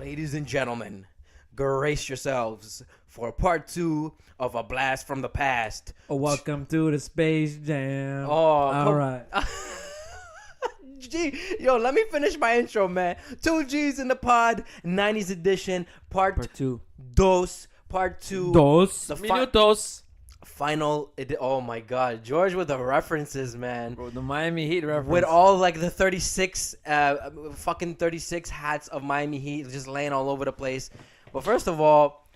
Ladies and gentlemen, brace yourselves for part 2 of A Blast from the Past. Welcome to the Space Jam. Oh, all right. Gee, yo, let me finish my intro, man. 2 G's in the pod, 90s edition, part 2. Part 2. Dos The minutos. Final. Oh my God, George with the references, man. Bro, the Miami Heat reference. With all like the 36, fucking 36 hats of Miami Heat just laying all over the place. But first of all,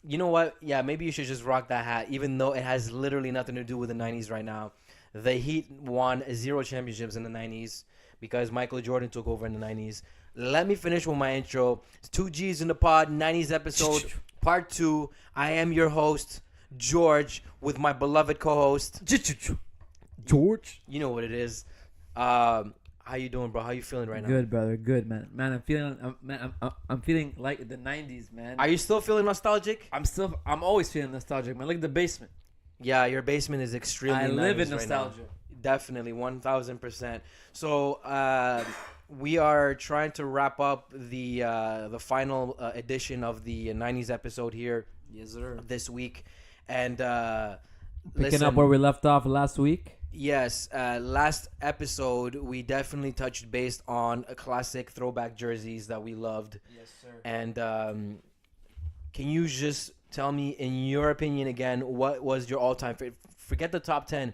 you know what? Yeah, maybe you should just rock that hat, even though it has literally nothing to do with the 90s right now. The Heat won 0 championships in the 90s because Michael Jordan took over in the 90s. Let me finish with my intro. It's 2 G's in the pod, 90s episode, part 2. I am your host, George, with my beloved co-host, George. You know what it is. How you doing, bro? How you feeling right now? Good, brother. Good, man. Man, I'm feeling like the 90s, man. Are you still feeling nostalgic? I'm always feeling nostalgic, man. Look at the basement. Yeah, your basement is extremely I live in 90s right nostalgia. now. Definitely, 1,000%. So we are trying to wrap up the final edition of the 90s episode here. Yes, sir. This week, and Picking up where we left off last week. Yes, last episode we definitely touched base on classic throwback jerseys that we loved. Yes, sir. And can you just tell me, in your opinion, again, what was your all-time favorite? Forget the top 10.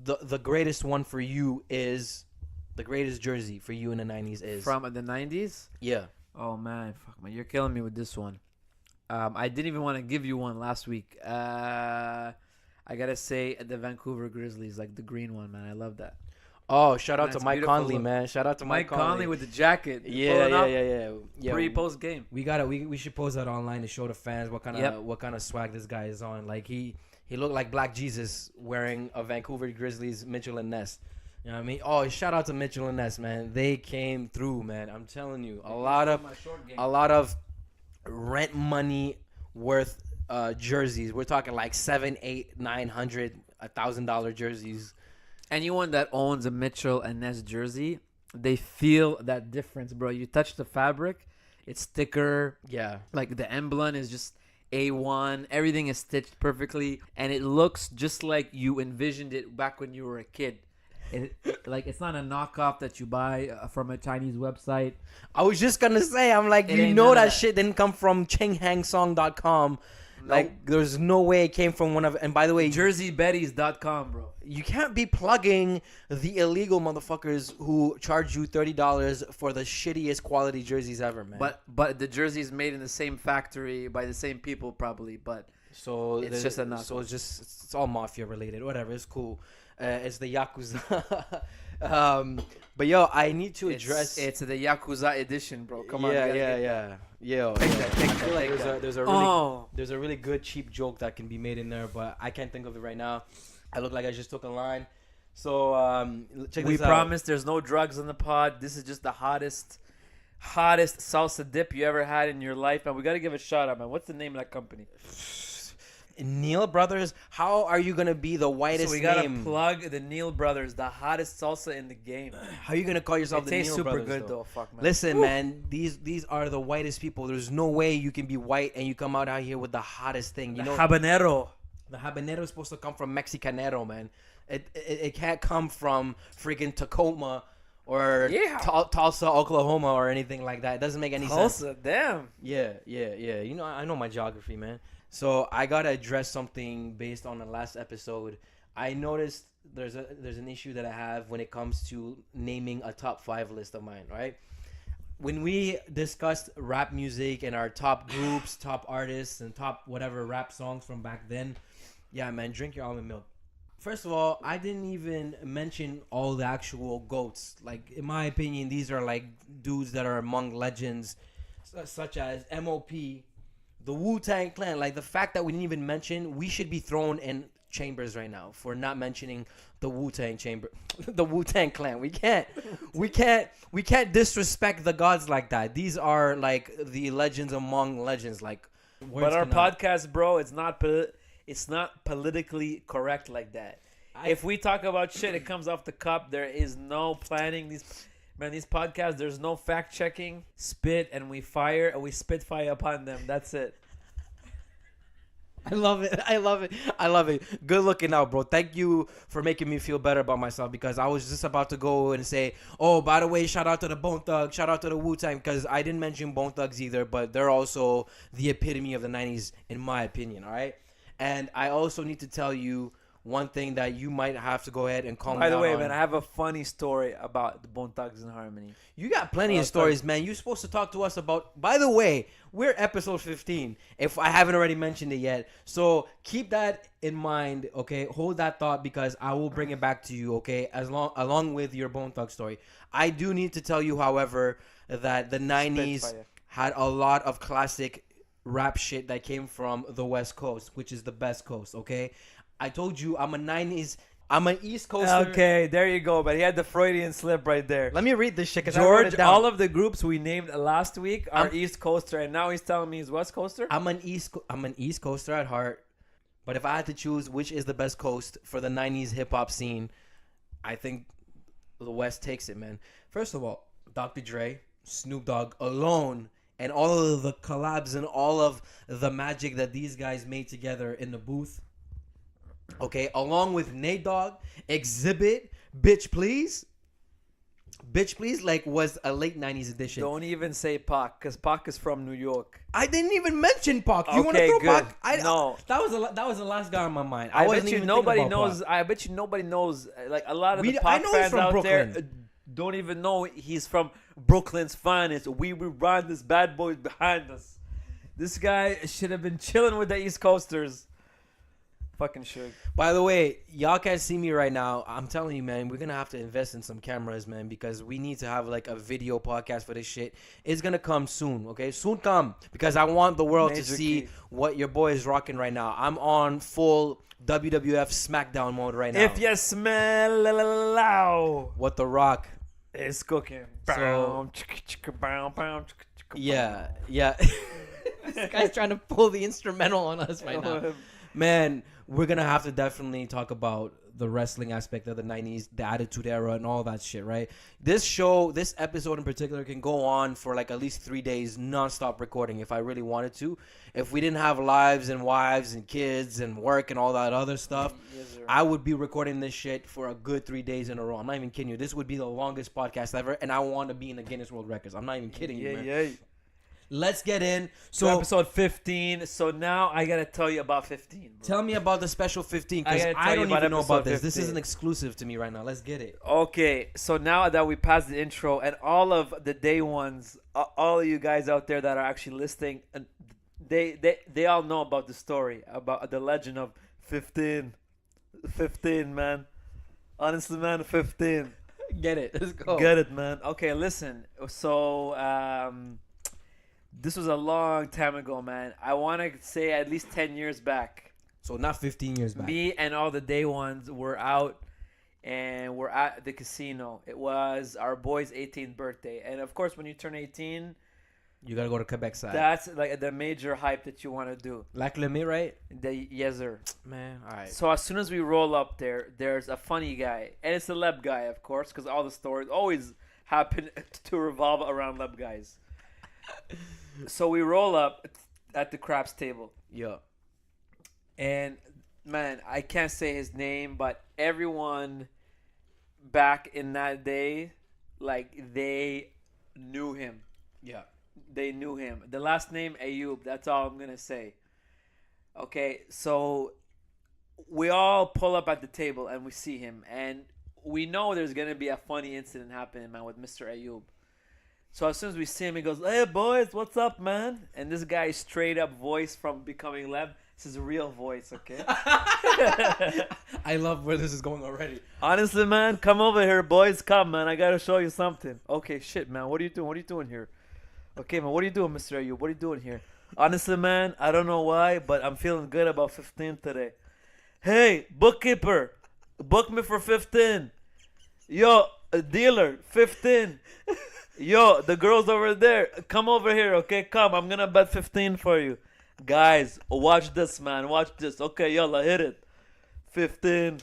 The greatest one for you is the greatest jersey for you in the 90s is From the 90s? Yeah. Oh, man. Fuck, man. You're killing me with this one. I didn't even want to give you one last week. I got to say the Vancouver Grizzlies, like the green one, man. I love that. Oh, shout out Man, to it's Mike beautiful Conley, look. man. Shout out to Mike Conley with the jacket. Yeah. Pre-post game. We should post that online to show the fans what kind of swag this guy is on. Like he looked like Black Jesus wearing a Vancouver Grizzlies Mitchell and Ness. You know what I mean? Oh, shout out to Mitchell and Ness, man. They came through, man. I'm telling you, a lot of rent money worth jerseys. We're talking like $700, $800, $900, $1,000 jerseys. Anyone that owns a Mitchell and Ness jersey, they feel that difference, bro. You touch the fabric, it's thicker. Yeah. Like the emblem is just A1. Everything is stitched perfectly, and it looks just like you envisioned it back when you were a kid. Like it's not a knockoff that you buy from a Chinese website. I was just gonna say, I'm like, you know that shit didn't come from ChengHangSong.com. Like, there's no way it came from one of. And by the way, JerseyBetties.com, bro. You can't be plugging the illegal motherfuckers who charge you $30 for the shittiest quality jerseys ever, man. But the jersey is made in the same factory by the same people, probably. But so it's just a knockoff. So it's all mafia related. Whatever, it's cool. It's the Yakuza. But yo, I need to address. It's the Yakuza edition, bro. Come on. Yeah. Yo, take that. I feel like there's a really good cheap joke that can be made in there, but I can't think of it right now. I look like I just took a line. So check this out. We promise there's no drugs in the pod. This is just the hottest salsa dip you ever had in your life, and we gotta give a shout out, man. What's the name of that company? Neil Brothers. How are you gonna be the whitest So we gotta name? plug the Neil Brothers, the hottest salsa in the game. How are you gonna call yourself the Neil Tastes super Brothers? good though. Fuck, man. Listen, man, these are the whitest people. There's no way you can be white and you come out here with the hottest thing. You know, habanero. The habanero is supposed to come from Mexicanero, man. It can't come from freaking Tacoma or Tulsa, Oklahoma, or anything like that. It doesn't make any sense. Tulsa, damn. Yeah. You know, I know my geography, man. So I gotta address something based on the last episode. I noticed there's an issue that I have when it comes to naming a top 5 list of mine, right? When we discussed rap music and our top groups, top artists, and top whatever rap songs from back then, yeah, man, drink your almond milk. First of all, I didn't even mention all the actual GOATs. Like, in my opinion, these are like dudes that are among legends, such as M.O.P., the Wu-Tang Clan. Like, the fact that we didn't even mention, we should be thrown in chambers right now for not mentioning the Wu-Tang the Wu-Tang Clan. We can't disrespect the gods like that. These are like the legends among legends. Like, but our podcast, bro, it's not politically correct like that. If we talk about shit, it comes off the cup. There is no planning. Man, these podcasts, there's no fact checking. Spit and we fire and we spit fire upon them. That's it. I love it. I love it. I love it. Good looking out, bro. Thank you for making me feel better about myself because I was just about to go and say, oh, by the way, shout out to the Bone Thugs, shout out to the Wu-Tang, because I didn't mention Bone Thugs either, but they're also the epitome of the 90s, in my opinion, all right? And I also need to tell you one thing that you might have to go ahead and calm me By the down way, on. man, I have a funny story about the Bone Thugs and Harmony. You got plenty of stories, man. You're supposed to talk to us about. By the way, we're episode 15. If I haven't already mentioned it yet, so keep that in mind. Okay, hold that thought because I will bring it back to you. Okay, along with your Bone Thug story. I do need to tell you, however, that the 90s had a lot of classic rap shit that came from the West Coast, which is the best coast. Okay, I told you I'm an East Coaster. Okay, there you go. But he had the Freudian slip right there. Let me read this shit because I wrote it George, down. all of the groups we named last week are East Coaster, and now he's telling me he's West Coaster? I'm an East Coaster at heart. But if I had to choose which is the best coast for the 90s hip-hop scene, I think the West takes it, man. First of all, Dr. Dre, Snoop Dogg alone, and all of the collabs and all of the magic that these guys made together in the booth. Okay, along with Nate Dogg, Exhibit, Bitch Please, like was a late 90s edition. Don't even say Pac, because Pac is from New York. I didn't even mention Pac. You want to Okay, throw good. Pac? No. That was the last guy on my mind. I wasn't bet you even nobody thinking about knows. Pac. I bet you nobody knows. Like a lot of the I Pac know he's fans from out Brooklyn. there don't even know he's from Brooklyn's finest. We run this bad boy behind us. This guy should have been chilling with the East Coasters. Fucking should. By the way, y'all can't see me right now. I'm telling you, man, we're gonna have to invest in some cameras, man, because we need to have like a video podcast for this shit. It's gonna come soon, okay? Soon come, because I want the world to Major see key. what your boy is rocking right now. I'm on full WWF SmackDown mode right now. If you smell What The Rock. it's cooking. So- Yeah. This guy's trying to pull the instrumental on us right now. Man, we're going to have to definitely talk about the wrestling aspect of the 90s, the Attitude Era, and all that shit, right? This episode in particular can go on for like at least 3 days non-stop recording if I really wanted to. If we didn't have lives and wives and kids and work and all that other stuff, I would be recording this shit for a good 3 days in a row. I'm not even kidding you. This would be the longest podcast ever, and I want to be in the Guinness World Records. I'm not even kidding you, man. Yeah. Let's get in. So So episode 15. So now I gotta tell you about 15. Bro. tell me about the special 15 I because gotta tell I you don't about even know about episode this. This is 15. an exclusive to me right now. Let's get it. Okay, so now that we passed the intro and all of the day ones, all of you guys out there that are actually listening, they all know about the story, about the legend of 15, man. Honestly, man, 15. Get it. Let's go. Get it, man. Okay, listen. So this was a long time ago, man. I want to say at least 10 years back. So not 15 years back. Me and all the day ones were out and we're at the casino. It was our boy's 18th birthday. And of course, when you turn 18, You got to go to Quebec side. that's like the major hype that you want to do. Lac Lemay, right? Yes, sir. Man, all right. So as soon as we roll up there, there's a funny guy. And it's a Leb guy, of course, because all the stories always happen to revolve around Leb guys. So we roll up at the craps table. Yeah. And man, I can't say his name, but everyone back in that day, like they knew him. Yeah. They knew him. The last name Ayub. That's all I'm gonna say. Okay, so we all pull up at the table and we see him, and we know there's gonna be a funny incident happening, man, with Mr. Ayub. So as soon as we see him, he goes, "Hey boys, what's up, man?" And this guy's straight up voice from Becoming Leb. This is a real voice, okay? I love where this is going already. Honestly, man, come over here, boys. Come, man. I gotta show you something. Okay, shit, man. What are you doing? What are you doing here? Okay, man. What are you doing, Mr. Ayub? What are you doing here? Honestly, man, I don't know why, but I'm feeling good about 15 today. Hey, bookkeeper, book me for 15. Yo, dealer, 15. Yo, the girls over there, come over here, okay? Come, I'm gonna bet 15 for you. Guys, watch this, man. Watch this. Okay, yalla, hit it. 15.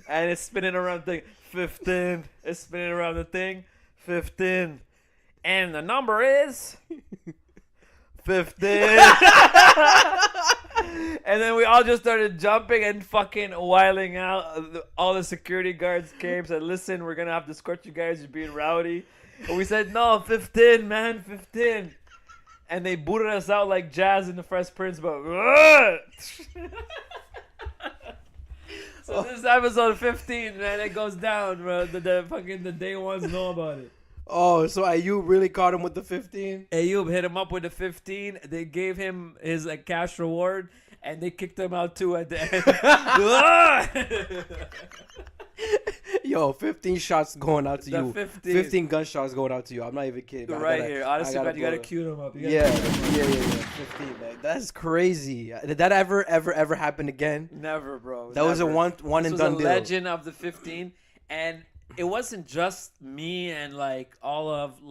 And it's spinning around thing. 15 is spinning around the thing. 15. And the number is 15. And then we all just started jumping and fucking wiling out. All the security guards came, said, listen, we're going to have to escort you guys. You're being rowdy. And we said, no, 15, man, 15. And they booted us out like Jazz in the Fresh Prince. But so this episode 15, man, it goes down, bro. The day ones know about it. Oh, so Ayub really caught him with the 15? Ayub hit him up with the 15. They gave him his cash reward, and they kicked him out too at the end. Yo, 15 shots going out to The you. 15 gunshots going out to you. I'm not even kidding. Right here. Honestly, man, you got to cue him up. Yeah. 15, man. That's crazy. Did that ever happen again? Never, bro. That was a one and done deal. deal. Legend of the 15. And it wasn't just me and all of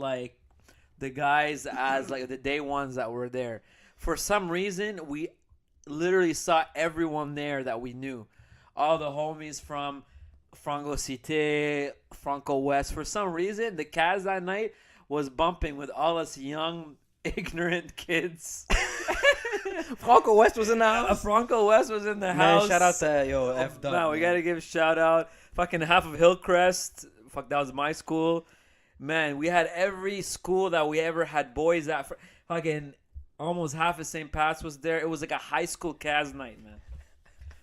the guys as the day ones that were there. For some reason, we literally saw everyone there that we knew. All the homies from Franco Cité, Franco West. For some reason, the Caz that night was bumping with all us young, ignorant kids. Franco West was in the house. Franco West was in the Man, house. shout out to F Dub. No, we gotta give a shout out. Fucking half of Hillcrest. Fuck, that was my school. Man, we had every school that we ever had boys at. Fucking almost half of St. Pat's was there. It was like a high school Caz night, man.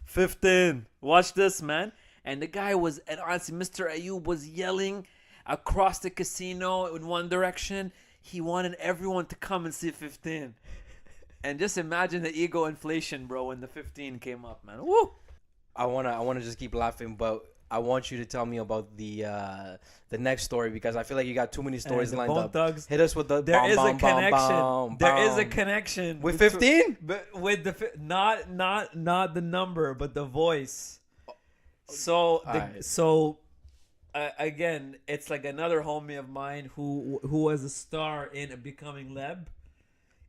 15. Watch this, man. And the guy was, and honestly, Mr. Ayub was yelling across the casino in one direction. He wanted everyone to come and see 15. And just imagine the ego inflation, bro, when the 15 came up, man. Woo! I wanna just keep laughing, but I want you to tell me about the next story because I feel like you got too many stories lined up. Thugs. Hit us with the There is a connection. There is a connection with 15, but with the not the number, but the voice. So again, it's like another homie of mine who was a star in Becoming Leb.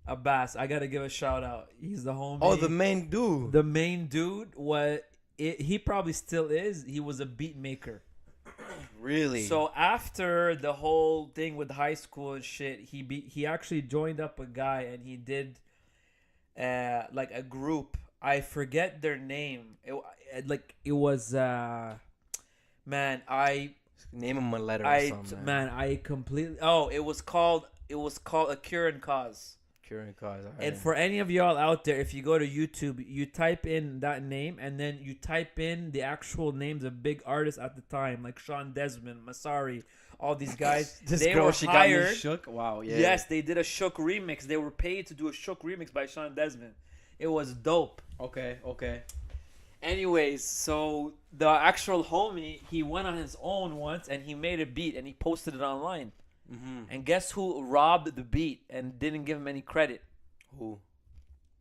Abbas, I gotta give a shout out. He's the homie. Oh, the main dude. The main dude he probably still is. He was a beat maker. Really? So after the whole thing with high school and shit, he actually joined up a guy and he did a group. I forget their name. It was man, I name him a letter or something. Man, I completely. Oh, it was called A Cure and Cause. Curing Cause. Right. And for any of y'all out there, if you go to YouTube, you type in that name and then you type in the actual names of big artists at the time, like Sean Desmond, Masari, all these guys. They were hired. Got me shook. Wow. Yeah. Yes, they did a Shook remix. They were paid to do a Shook remix by Sean Desmond. It was dope. Okay. Anyways, so the actual homie, he went on his own once and he made a beat and he posted it online. Mm-hmm. And guess who robbed the beat and didn't give him any credit? Who?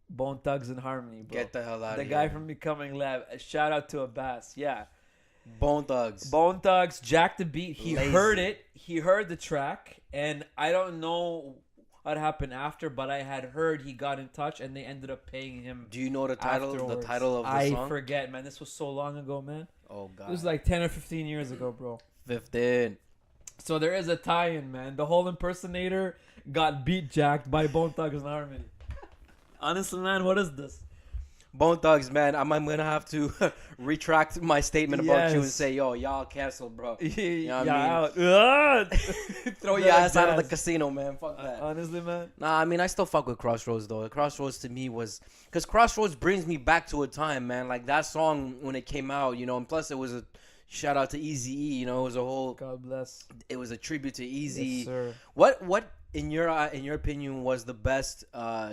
Bone Thugs and Harmony, bro. Get the hell out of here. The guy from Becoming Lab. A shout out to Abbas. Yeah. Bone Thugs jacked the beat. He heard it. He heard the track. And I don't know what happened after, but I had heard he got in touch and they ended up paying him. Do you know the title? Afterwards. The title of the song? I forget, man. This was so long ago, man. Oh, God. It was like 10 or 15 years ago, bro. 15. So there is a tie-in, man. The whole impersonator got beat jacked by Bone Thugs and Harmony. Honestly, man, what is this? Bone Thugs, man, I'm gonna have to retract my statement about you and say, yo, y'all canceled, bro. You know what I mean? Throw your ass out of the casino, man. Fuck that. Honestly, man. Nah, I mean, I still fuck with Crossroads, though. Crossroads to me was... Because Crossroads brings me back to a time, man. Like, that song, when it came out, you know, and plus it was a... Shout out to Eazy-E, you know, it was a whole... God bless. It was a tribute to Eazy. Yes, sir. What in your opinion, was the best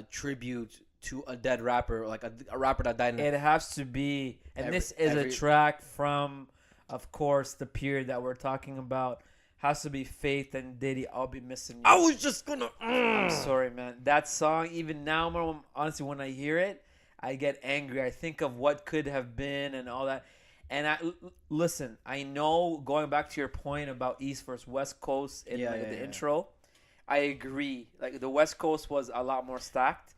tribute to a dead rapper, like a rapper that died? It has to be, and this is a track from, of course, the period that we're talking about. Has to be Faith and Diddy. I'll be missing you. I was just gonna... I'm sorry, man. That song, even now, honestly, when I hear it, I get angry. I think of what could have been and all that. And listen, I know, going back to your point about East versus West Coast in the intro, I agree. Like, the West Coast was a lot more stacked,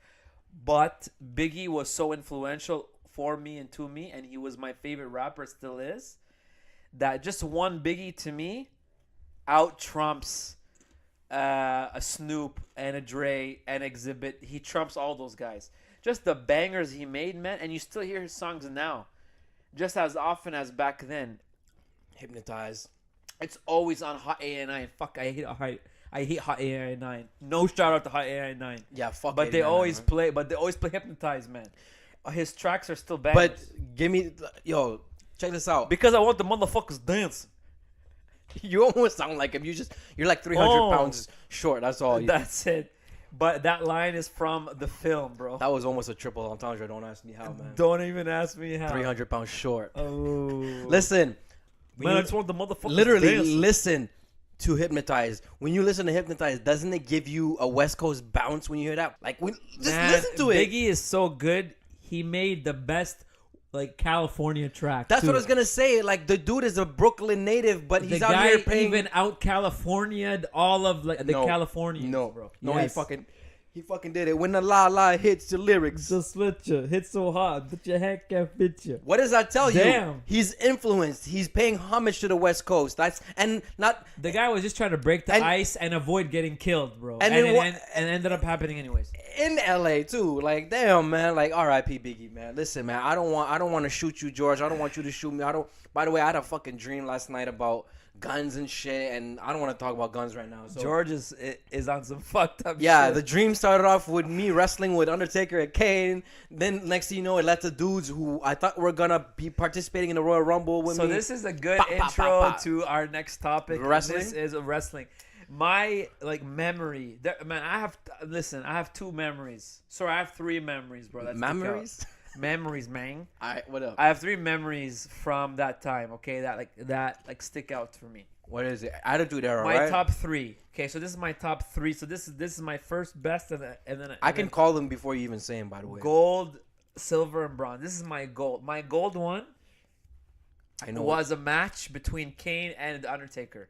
but Biggie was so influential for me and to me, and he was my favorite rapper, still is, that just one Biggie to me out trumps a Snoop and a Dre and Exhibit. He trumps all those guys. Just the bangers he made, man, and you still hear his songs now, just as often as back then. Hypnotize. It's always on Hot 89. Fuck, I hate Hot 89. No shout out to Hot 89. Yeah, fuck. But they 89, always man. play. But they always play Hypnotize, man. His tracks are still bangers. But give me, yo, check this out. Because I want the motherfuckers dance. You almost sound like him. You're like 300 pounds short. That's all. That's it. But that line is from the film, bro. That was almost a triple entendre. Don't ask me how, man. Don't even ask me how. 300 pounds short. Oh. Listen. Man, I just want the motherfuckers literally dance. listen to Hypnotize. When you listen to Hypnotize, doesn't it give you a West Coast bounce when you hear that? Like, just listen to it. Biggie is so good. He made the best like California track. That's too. what I was gonna say. Like, the dude is a Brooklyn native, but he's the out guy here paying. even out California'd all of like the Californians, No, bro. no, Yes. he fucking did it. When the la hits the lyrics. Just split you. Hit so hard that your head can't fit you. What does that tell you? Damn. He's influenced. He's paying homage to the West Coast. That's and not. The guy was just trying to break the And- ice and avoid getting killed, bro. And And, then and ended up happening anyways. In LA too, like damn man, like R.I.P. Biggie, man. Listen, man, I don't want to shoot you, George. I don't want you to shoot me. I don't. By the way, I had a fucking dream last night about guns and shit, and I don't want to talk about guns right now. So. George is on some fucked up Yeah, shit. the dream started off with me wrestling with Undertaker and Kane. Then next thing you know, it led to dudes who I thought were gonna be participating in the Royal Rumble with So me. this is a good Pa, pa, pa, intro pa. to our next topic. Wrestling? This is wrestling. My memory, man. I have two memories. Sorry, I have three memories, bro. That's Memories? Memories, man. All right, what up? I have three memories from that time. Okay, that stick out for me. What is it? Attitude Era, My right? top three. Okay, so this is my top three. So this is my first best, and then I can call them before you even say them, by the way. gold, silver, and bronze. This is my gold. My gold one I know. was a match between Kane and the Undertaker.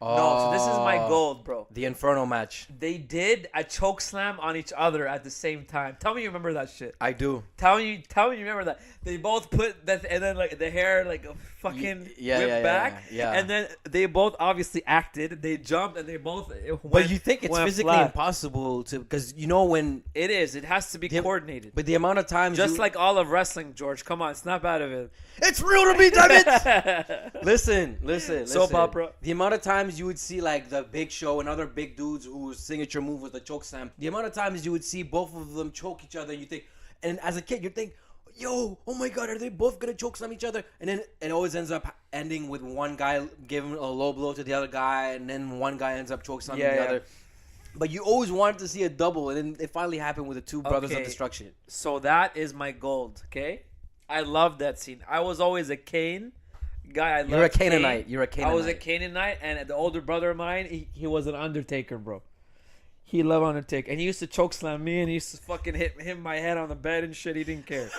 Oh, No, so this is my gold, bro. The Inferno match. They did a choke slam on each other at the same time. Tell me you remember that shit. I do. Tell me you remember that. They both put that, and then like the hair like fucking whipped back. yeah. And then they both obviously acted. They jumped and they both. But you think it's went physically flat. impossible to, because you know when. It is. It has to be The- coordinated. But the amount of times, Just like all of wrestling, George. Come on, snap out of it. it's real to me, damn it. Listen. Soap opera. The amount of times you would see like the Big Show and other big dudes whose signature move was the choke slam. The amount of times you would see both of them choke each other, you think, and as a kid you think, yo, oh my god, are they both gonna choke slam each other? And then it always ends up ending with one guy giving a low blow to the other guy, and then one guy ends up choke slamming the other. But you always wanted to see a double, and then it finally happened with the two brothers of Okay. destruction. So that is my gold. Okay, I love that scene. I was always a Kane guy. You're a Canaanite. You're a Canaanite. I was a Canaanite, and the older brother of mine, he was an Undertaker, bro. He loved Undertaker, and he used to choke slam me, and he used to fucking hit my head on the bed and shit. He didn't care.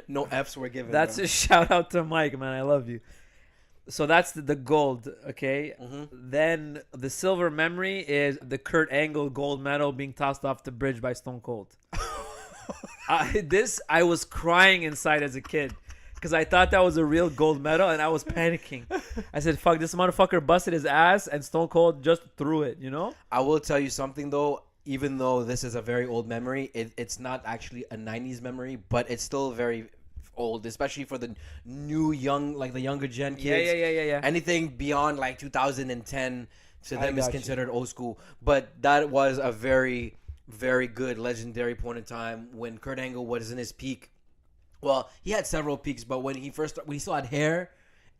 No F's were given. That's bro. a shout out to Mike, man. I love you. So that's the gold, okay? Mm-hmm. Then the silver memory is the Kurt Angle gold medal being tossed off the bridge by Stone Cold. I was crying inside as a kid because I thought that was a real gold medal and I was panicking. I said, fuck, this motherfucker busted his ass and Stone Cold just threw it, you know? I will tell you something though. Even though this is a very old memory, it's not actually a 90s memory, but it's still very old, especially for the the younger gen kids. Yeah. Anything beyond like 2010 to I them is got you. considered old school. But that was a very, very good legendary point in time when Kurt Angle was in his peak. Well, he had several peaks, but when he still had hair,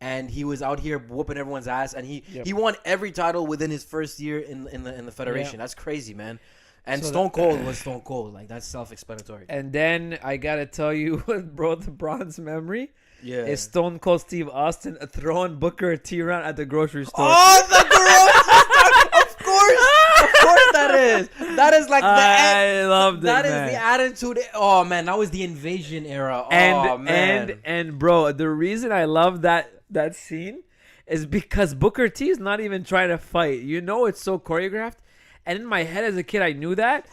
and he was out here whooping everyone's ass, and he won every title within his first year in the federation. Yeah. That's crazy, man. And So Stone Cold was Stone Cold. Like, that's self-explanatory. And then I gotta tell you, bro, the bronze memory Yeah. is Stone Cold Steve Austin throwing Booker T around at the grocery store. Oh, the gross! Of course that is. That is like I loved it, That is man. the attitude. Oh man, that was the invasion era. And Oh man. and bro, the reason I love that scene is because Booker T is not even trying to fight. You know, it's so choreographed. And in my head as a kid, I knew that,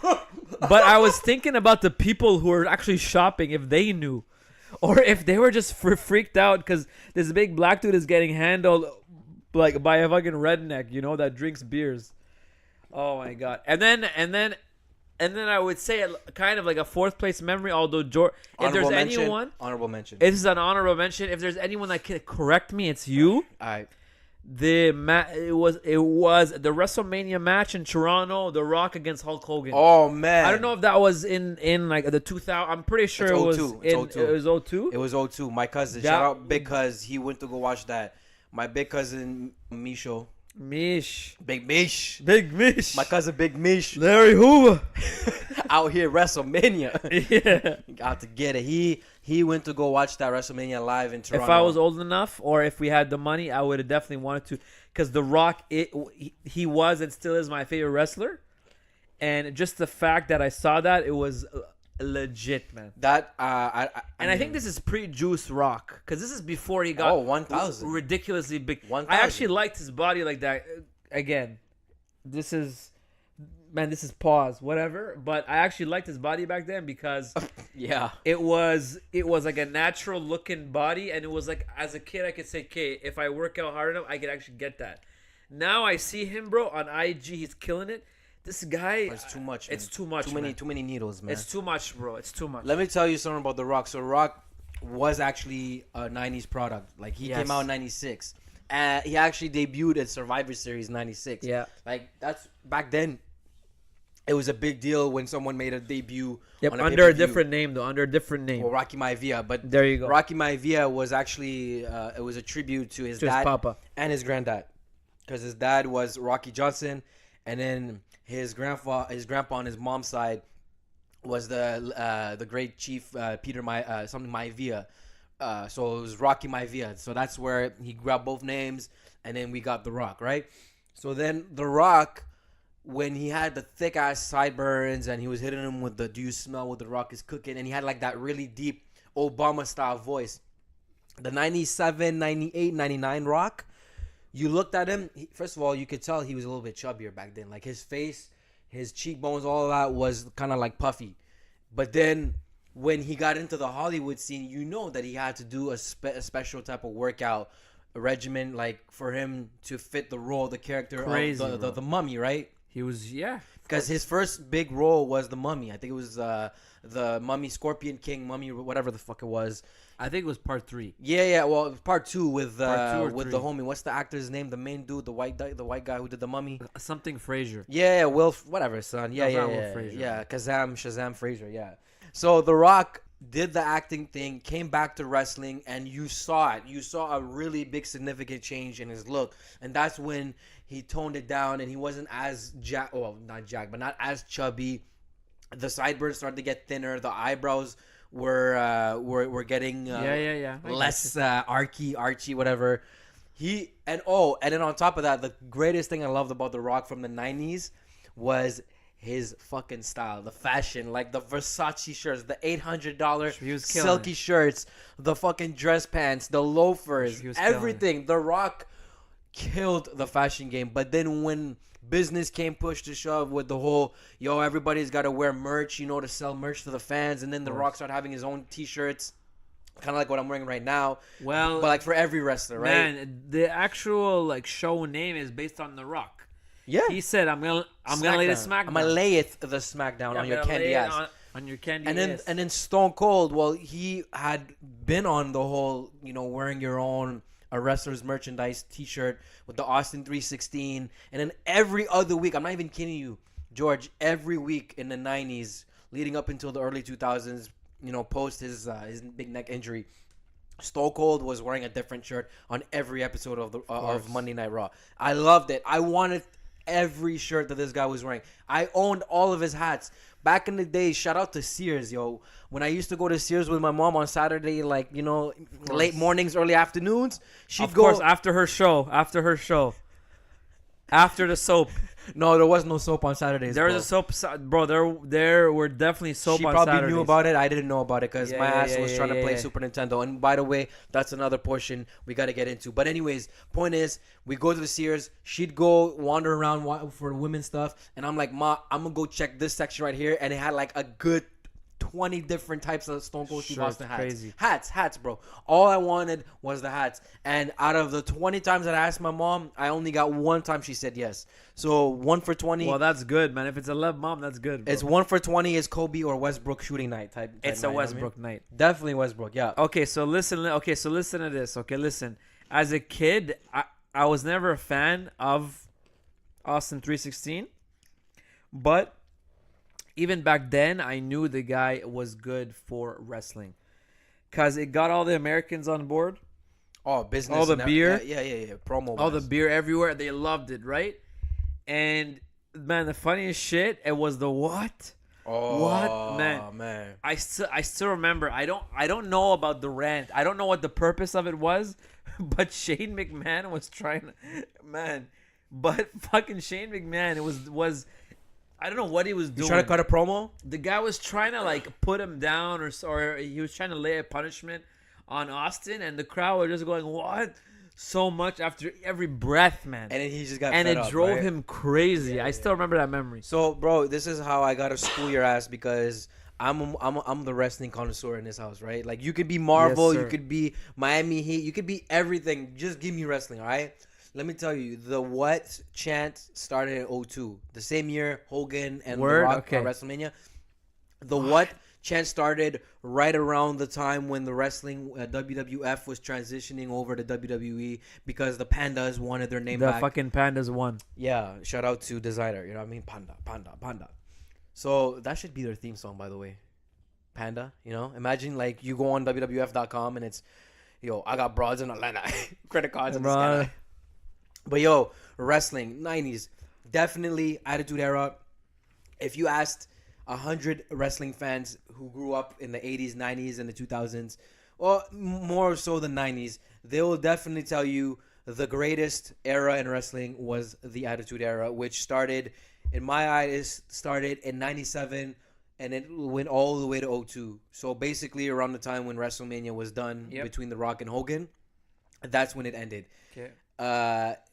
but I was thinking about the people who are actually shopping if they knew. or if they were just freaked out because this big black dude is getting handled like by a fucking redneck, that drinks beers. Oh my god! And then I would say kind of like a fourth place memory. Although if there's anyone, honorable mention. this is an honorable mention. If there's anyone that can correct me, it's you. All right. It was the WrestleMania match in Toronto, The Rock against Hulk Hogan. Oh man, I don't know if that was in like the 2000. I'm pretty sure It's it was 02. in It's 02. it was 02. It was 02. My cousin, shout out Big Cuz, he went to go watch that. My big cousin Misho, Mish. Big Mish, Big Mish. my cousin Big Mish, Larry Hoover. out here WrestleMania. Yeah. Got to get it. He went to go watch that WrestleMania live in Toronto. If I was old enough, or if we had the money, I would have definitely wanted to. Because The Rock, he was and still is my favorite wrestler. And just the fact that I saw that, it was legit, man. That I think this is pre-Juice Rock. Because this is before he got 1,000. ridiculously big. 1,000. I actually liked his body like that. Again, this is pause, whatever. But I actually liked his body back then because yeah. it was like a natural looking body, and it was like, as a kid I could say, okay, if I work out hard enough I could actually get that. Now I see him, bro, on IG, he's killing it. This guy, It's too much. Man. it's too much, Too many needles, man. it's too much, bro. It's too much. Let me tell you something about The Rock. So Rock was actually a 90s product. Like he came out in 96. He actually debuted at Survivor Series 96. Yeah. Like that's back then. It was a big deal when someone made a debut. Yep, on a under a pay-per-view. different name though, under a different name. Well, Rocky Maivia, but There you go. Rocky Maivia was actually it was a tribute to his To his dad papa. and his granddad, because his dad was Rocky Johnson, and then his grandpa on his mom's side was the great chief Peter something Maivia. So it was Rocky Maivia. So that's where he grabbed both names, and then we got The Rock, right? So then The Rock, when he had the thick ass sideburns and he was hitting him with the "Do you smell what The Rock is cooking?" and he had like that really deep Obama style voice. The 97, 98, 99 Rock, you looked at him, first of all, you could tell he was a little bit chubbier back then. Like his face, his cheekbones, all of that was kind of like puffy. But then when he got into the Hollywood scene, you know that he had to do a special type of workout regimen, like for him to fit the role, the character of the mummy, right? He was, yeah. Because his first big role was the Mummy. I think it was the Mummy, Scorpion King, Mummy, whatever the fuck it was. I think it was part 3. Yeah. Well, it was part 2 with Part 2 or with 3. the homie. What's the actor's name? The main dude, the white guy who did the Mummy. Something Frazier. Yeah, Will, whatever, son. Yeah, No, yeah, not Will yeah, Frazier. yeah. Shazam Frazier. Yeah. So The Rock did the acting thing, came back to wrestling, and you saw it. You saw a really big, significant change in his look, and that's when he toned it down, and he wasn't as not as chubby. The sideburns started to get thinner. The eyebrows were getting less archy, whatever. And then on top of that, the greatest thing I loved about The Rock from the 90s was his fucking style, the fashion, like the Versace shirts, the $800 silky shirts, the fucking dress pants, the loafers, everything. The Rock killed the fashion game. But then when business came push to shove with the whole, everybody's got to wear merch, to sell merch to the fans, and then The Rock started having his own t-shirts, kind of like what I'm wearing right now. Well, but like for every wrestler, right? Man, the actual like show name is based on The Rock. Yeah. He said, I'm gonna lay the smackdown. I'm gonna lay the smackdown on your candy ass. On your candy ass. And then Stone Cold, well, he had been on the whole, wearing your own a wrestler's merchandise t-shirt with the Austin 316. And then every other week, I'm not even kidding you, George, every week in the 90s, leading up until the early 2000s, post his big neck injury, Stone Cold was wearing a different shirt on every episode of Monday Night Raw. I loved it. I wanted every shirt that this guy was wearing. I owned all of his hats. Back in the day, shout out to Sears, yo. When I used to go to Sears with my mom on Saturday, like, late mornings, early afternoons, she'd go. Of course, after her show. After the soap. No, there was no soap on Saturdays. There was a soap, bro. There were definitely soap on Saturdays. She probably knew about it. I didn't know about it because my ass was trying to play Super Nintendo. And by the way, that's another portion we got to get into. But anyways, point is, we go to the Sears. She'd go wander around for women's stuff. And I'm like, Ma, I'm going to go check this section right here. And it had like a good 20 different types of Stone Cold Steve Sure, Austin it's hats. crazy. Hats, bro. All I wanted was the hats. And out of the 20 times that I asked my mom, I only got one time she said yes. So 1 for 20. Well, that's good, man. If it's a love mom, that's good, bro. It's 1 for 20 is Kobe or Westbrook shooting night type. It's night, a you know what I mean? Westbrook night. Definitely Westbrook, yeah. Okay, so listen to this. Okay, listen. As a kid, I was never a fan of Austin 316, but even back then, I knew the guy was good for wrestling because it got all the Americans on board. Oh, business. All the and beer. Yeah. Promo. All the wise. beer everywhere. They loved it, right? And man, the funniest shit, it was the what? Oh, What? Man. I still remember. I don't know about the rant. I don't know what the purpose of it was, but Shane McMahon was trying to, man. But fucking Shane McMahon, it was I don't know what he was doing. You trying to cut a promo? The guy was trying to like put him down, or he was trying to lay a punishment on Austin, and the crowd were just going, "What?" So much after every breath, man. And then he just got And fed it up, drove right? him crazy. Yeah, I still remember that memory. So, bro, this is how I gotta school your ass because I'm the wrestling connoisseur in this house, right? Like you could be Marvel, Yes, you sir. could be Miami Heat, you could be everything. Just give me wrestling, all right? Let me tell you, the what chant started in 02. The same year Hogan and Word? The Rock Okay. WrestleMania. The what chant started right around the time when the wrestling WWF was transitioning over to WWE because the Pandas wanted their name The back. fucking Pandas won. Yeah, shout out to designer. You know what I mean? Panda. So that should be their theme song, by the way. Panda. You know, imagine like you go on WWF.com and it's, yo, I got broads in Atlanta, credit cards in the Bruh. sky. But yo, wrestling 90s, definitely Attitude Era. If you asked 100 wrestling fans who grew up in the 80s, 90s, and the 2000s, or more so the 90s, they will definitely tell you the greatest era in wrestling was the Attitude Era, which started, in my eyes, started in 97 and it went all the way to 02. So basically around the time when WrestleMania was done between The Rock and Hogan, that's when it ended. Okay.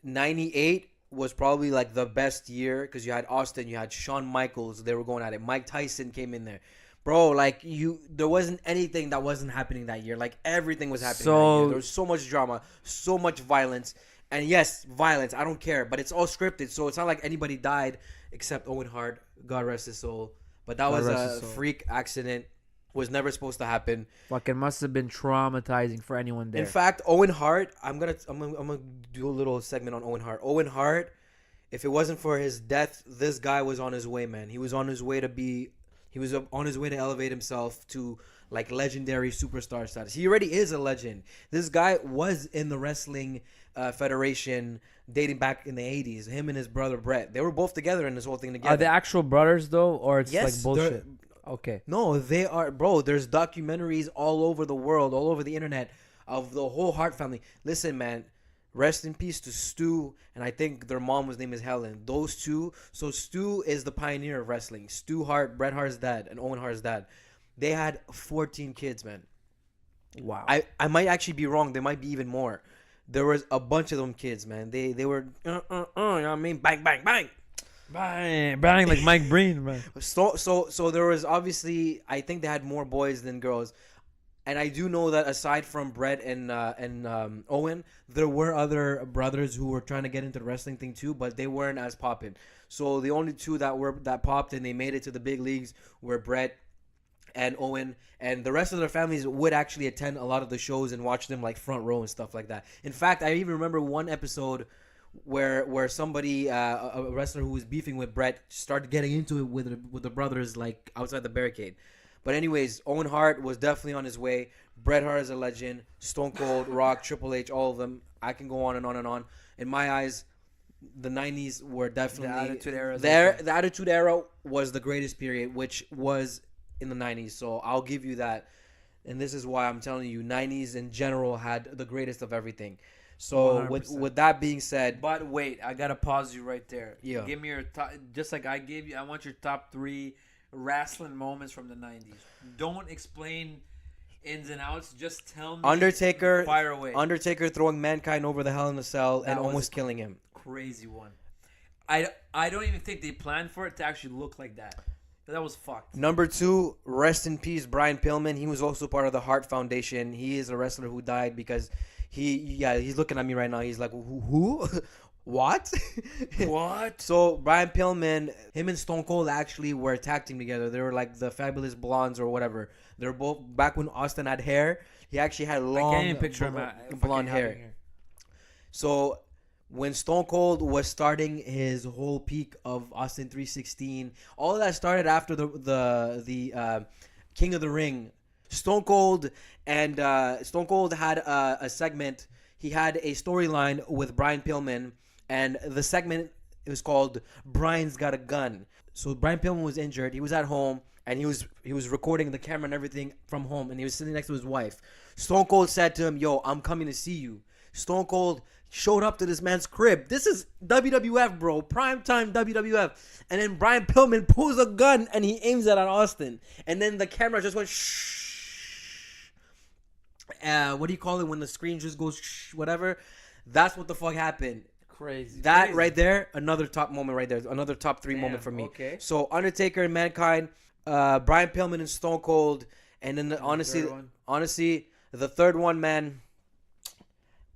98 was probably like the best year because you had Austin, you had Shawn Michaels, they were going at it. Mike Tyson came in there. Bro, like there wasn't anything that wasn't happening that year. Like everything was happening that year. There was so much drama, so much violence. And yes, violence, I don't care, but it's all scripted. So it's not like anybody died except Owen Hart, God rest his soul. But that was a freak accident. Was never supposed to happen. Fucking must have been traumatizing for anyone there. In fact, Owen Hart, I'm gonna do a little segment on Owen Hart. Owen Hart, if it wasn't for his death, this guy was on his way, man. He was on his way to elevate himself to like legendary superstar status. He already is a legend. This guy was in the wrestling federation dating back in the 80s. Him and his brother Brett, they were both together in this whole thing together. Are they actual brothers though, or it's Yes, like bullshit? Okay. No, they are, bro. There's documentaries all over the world, all over the internet of the whole Hart family. Listen, man, rest in peace to Stu, and I think their mom was name is Helen. Those two. So Stu is the pioneer of wrestling. Stu Hart, Bret Hart's dad, and Owen Hart's dad. They had 14 kids, man. Wow. I might actually be wrong. There might be even more. There was a bunch of them kids, man. They were, you know what I mean? Bang, bang, bang. Bang like Mike Breen, man. So there was obviously, I think they had more boys than girls, and I do know that aside from Brett and Owen, there were other brothers who were trying to get into the wrestling thing too, but they weren't as popping. So the only two that popped and they made it to the big leagues were Brett and Owen, and the rest of their families would actually attend a lot of the shows and watch them like front row and stuff like that. In fact, I even remember one episode where somebody, a wrestler who was beefing with Brett, started getting into it with the brothers like outside the barricade. But anyways, Owen Hart was definitely on his way. Bret Hart is a legend. Stone Cold, Rock, Triple H, all of them. I can go on and on and on. In my eyes, the 90s were definitely The Attitude Era. The Attitude Era was the greatest period, which was in the 90s. So I'll give you that. And this is why I'm telling you, 90s in general had the greatest of everything. So 100%. with that being said, But wait, I gotta pause you right there. Yeah. Give me your top, just like I gave you. I want your top 3 wrestling moments from the 90s. Don't explain ins and outs. Just tell me. Undertaker, Fire away. Undertaker throwing Mankind over the Hell in a Cell That and was almost killing him. Crazy one. I don't even think they planned for it to actually look like that. That was fucked. Number 2, rest in peace, Brian Pillman. He was also part of the Heart Foundation. He is a wrestler who died because he's looking at me right now. He's like, who? What? What? So Brian Pillman, him and Stone Cold actually were a tag team together. They were like the Fabulous Blondes or whatever. They were both back when Austin had hair. He actually had long I can't even picture him blonde hair. So when Stone Cold was starting his whole peak of Austin 316, all of that started after the King of the Ring. Stone Cold had a segment. He had a storyline with Brian Pillman, and the segment was called "Brian's Got a Gun." So Brian Pillman was injured. He was at home, and he was recording the camera and everything from home, and he was sitting next to his wife. Stone Cold said to him, "Yo, I'm coming to see you." Stone Cold showed up to this man's crib. This is WWF, bro. Primetime WWF. And then Brian Pillman pulls a gun and he aims it at Austin. And then the camera just went shh. What do you call it when the screen just goes shh, whatever? That's what the fuck happened. Crazy. That right there, another top moment right there. Another top 3 moment for me. Okay. So Undertaker and Mankind, Brian Pillman and Stone Cold. And then honestly, the third one, man.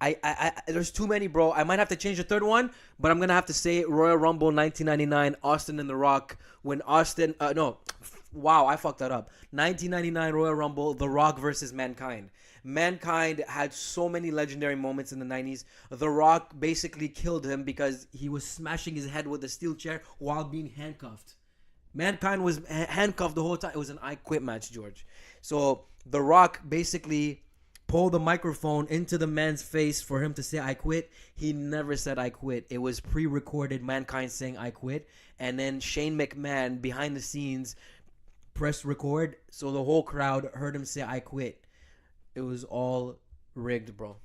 I there's too many, bro. I might have to change the third one, but I'm gonna have to say Royal Rumble 1999, Austin and The Rock. When Austin, I fucked that up. 1999 Royal Rumble, The Rock versus Mankind. Mankind had so many legendary moments in the 90s. The Rock basically killed him because he was smashing his head with a steel chair while being handcuffed. Mankind was handcuffed the whole time. It was an I Quit match, George. So The Rock basically pulled the microphone into the man's face for him to say I quit. He never said I quit. It was pre-recorded, Mankind saying I quit, and then Shane McMahon behind the scenes pressed record, so the whole crowd heard him say I quit. It was all rigged, bro.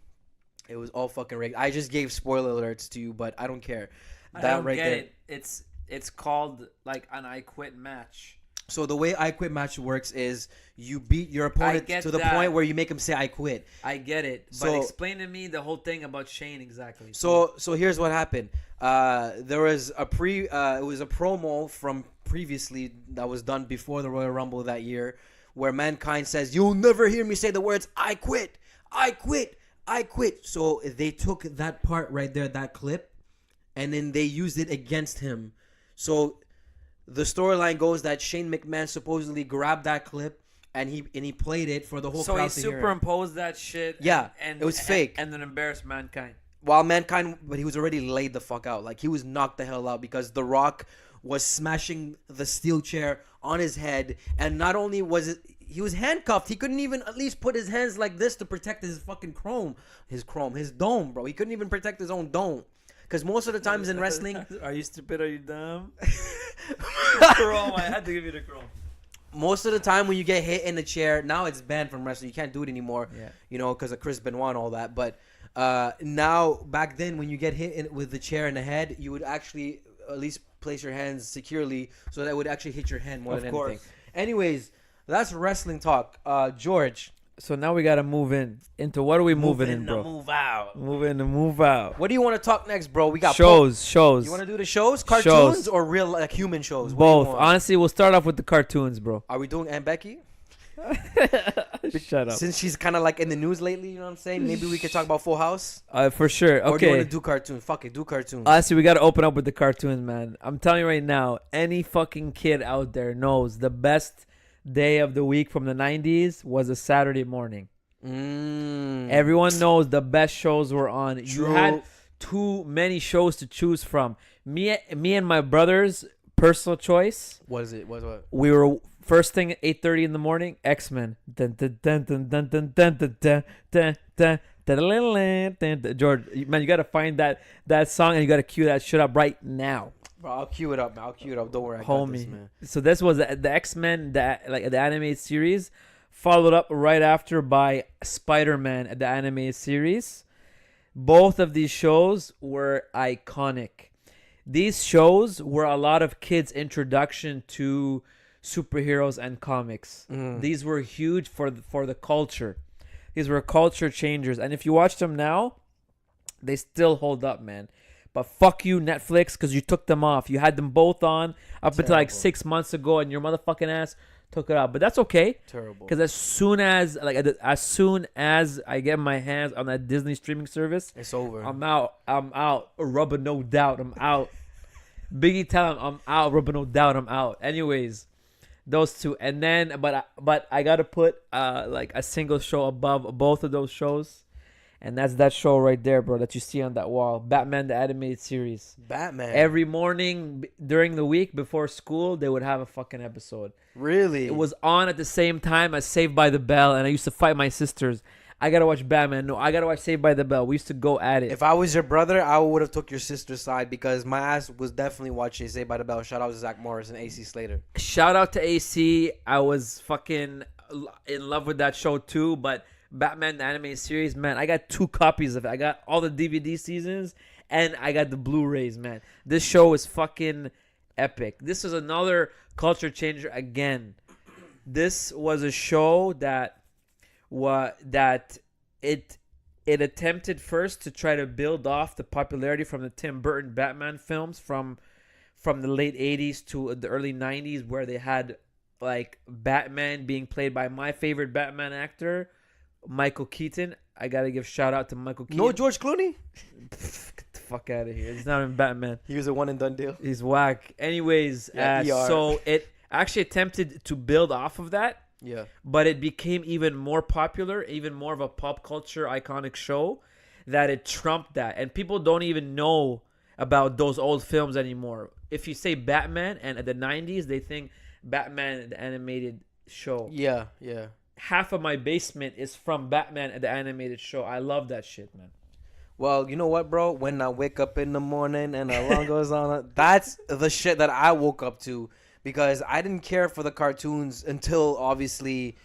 It was all fucking rigged. I just gave spoiler alerts to you, but I don't care. I don't get it. It's called like an I Quit match. So the way I Quit match works is you beat your opponent to the point where you make him say I quit. I get it. But explain to me the whole thing about Shane exactly. So here's what happened. There was it was a promo from previously that was done before the Royal Rumble that year where Mankind says, "You'll never hear me say the words I quit. I quit. I quit." So they took that part right there, that clip, and then they used it against him. So the storyline goes that Shane McMahon supposedly grabbed that clip and he played it for the whole crowd to hear. So he superimposed that shit. Yeah, and it was fake. And then embarrassed Mankind. While Mankind, but he was already laid the fuck out. Like he was knocked the hell out because The Rock was smashing the steel chair on his head, and not only was it, he was handcuffed. He couldn't even at least put his hands like this to protect his fucking his dome, bro. He couldn't even protect his own dome. Because most of the times in wrestling... Are you stupid? Are you dumb? Chrome. I had to give you the chrome. Most of the time when you get hit in the chair, now it's banned from wrestling. You can't do it anymore, yeah. Because of Chris Benoit and all that. But now, back then, when you get hit with the chair in the head, you would actually at least place your hands securely so that it would actually hit your hand more than anything. Anyways, that's wrestling talk. George... So now we gotta move into what are we moving in, bro? Move out. Move in to move out. What do you want to talk next, bro? We got shows. You want to do the shows, cartoons, or real like human shows? Both. Honestly, we'll start off with the cartoons, bro. Are we doing Aunt Becky? Shut up. Since she's kind of like in the news lately, you know what I'm saying? Maybe we could talk about Full House. For sure. Okay. Or do you want to do cartoons? Fuck it, do cartoons. Honestly, we gotta open up with the cartoons, man. I'm telling you right now, any fucking kid out there knows the best day of the week from the 90s was a Saturday morning. Everyone knows the best shows were on. True. You had too many shows to choose from. Me and my brother's personal choice. What is it? What? We were first thing at 8:30 in the morning. X-Men. George, man, you gotta find that song and you gotta cue that shit up right now. Bro, I'll cue it up, man. Don't worry, I got Homie. this, man. So this was the X-Men, the animated series, followed up right after by Spider-Man, the animated series. Both of these shows were iconic. These shows were a lot of kids' introduction to superheroes and comics. These were huge for the culture. These were culture changers. And if you watch them now, they still hold up, man. But fuck you, Netflix, because you took them off. You had them both on up until like Terrible. 6 months ago, and your motherfucking ass took it off. But that's okay, Terrible. because as soon as I get my hands on that Disney streaming service, It's over. I'm out. I'm out. Rubber, no doubt. I'm out. Biggie, tell him I'm out. Rubber, no doubt. I'm out. Anyways, those two, and then but I gotta put like a single show above both of those shows, and that's that show right there, bro, that you see on that wall, Batman the animated series. Batman. Every morning during the week before school, they would have a fucking episode. Really? It was on at the same time as Saved by the Bell, and I used to fight my sisters. I gotta watch Batman. No, I gotta watch Saved by the Bell. We used to go at it. If I was your brother, I would have took your sister's side because my ass was definitely watching Saved by the Bell. Shout out to Zach Morris and AC Slater. Shout out to AC. I was fucking in love with that show too. But Batman the animated series, man, I got 2 copies of it. I got all the DVD seasons and I got the Blu-rays, man. This show is fucking epic. This is another culture changer again. This was a show that it attempted first to try to build off the popularity from the Tim Burton Batman films from the late 80s to the early 90s, where they had like Batman being played by my favorite Batman actor, Michael Keaton. I gotta give shout out to Michael Keaton. No George Clooney? Get the fuck out of here. He's not in Batman. He was a one and done deal. He's whack. Anyways, Yeah, ER. so it actually attempted to build off of that, Yeah. but it became even more popular, even more of a pop culture iconic show, that it trumped that. And people don't even know about those old films anymore. If you say Batman and at the 90s, they think Batman the animated show. Yeah, yeah. Half of my basement is from Batman and the animated show. I love that shit, man. Well, you know what, bro? When I wake up in the morning and the alarm goes on, that's the shit that I woke up to, because I didn't care for the cartoons until obviously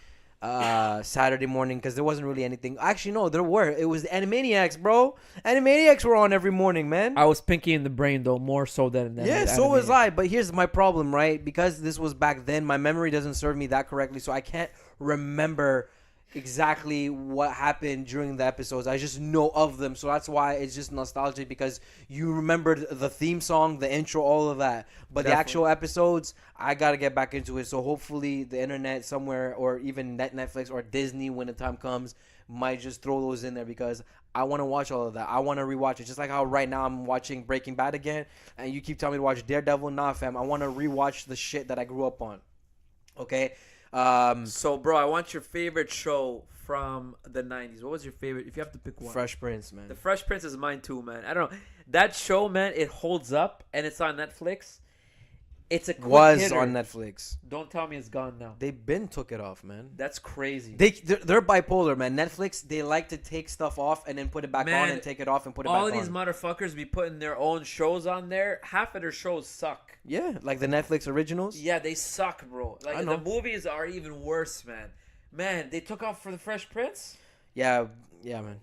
Saturday morning, because there wasn't really anything. Actually, no, there were. It was the Animaniacs, bro. Animaniacs were on every morning, man. I was Pinky in the Brain, though, more so than Yeah, so was I. But here's my problem, right? Because this was back then, my memory doesn't serve me that correctly, so I can't remember exactly what happened during the episodes. I just know of them, so that's why it's just nostalgic, because you remembered the theme song, the intro, all of that. But the actual episodes, I gotta get back into it. So hopefully the internet somewhere, or even Netflix or Disney, when the time comes, might just throw those in there, because I want to watch all of that. I want to rewatch it, just like how right now I'm watching Breaking Bad again, and you keep telling me to watch Daredevil. Nah, fam, I want to rewatch the shit that I grew up on. Okay. So, bro, I want your favorite show from the 90s. What was your favorite? If you have to pick one. Fresh Prince, man. The Fresh Prince is mine too, man. I don't know. That show, man, it holds up, and it's on Netflix. It's a quick Was hitter. on Netflix. Don't tell me it's gone now. They been took it off, man. That's crazy. They're bipolar, man. Netflix, they like to take stuff off and then put it back on, and take it off and put it back on. All of these motherfuckers be putting their own shows on there. Half of their shows suck. Yeah, like the Netflix originals. Yeah, they suck, bro. I Like know. the movies are even worse, man. Man, they took off for the Fresh Prince. Yeah, man.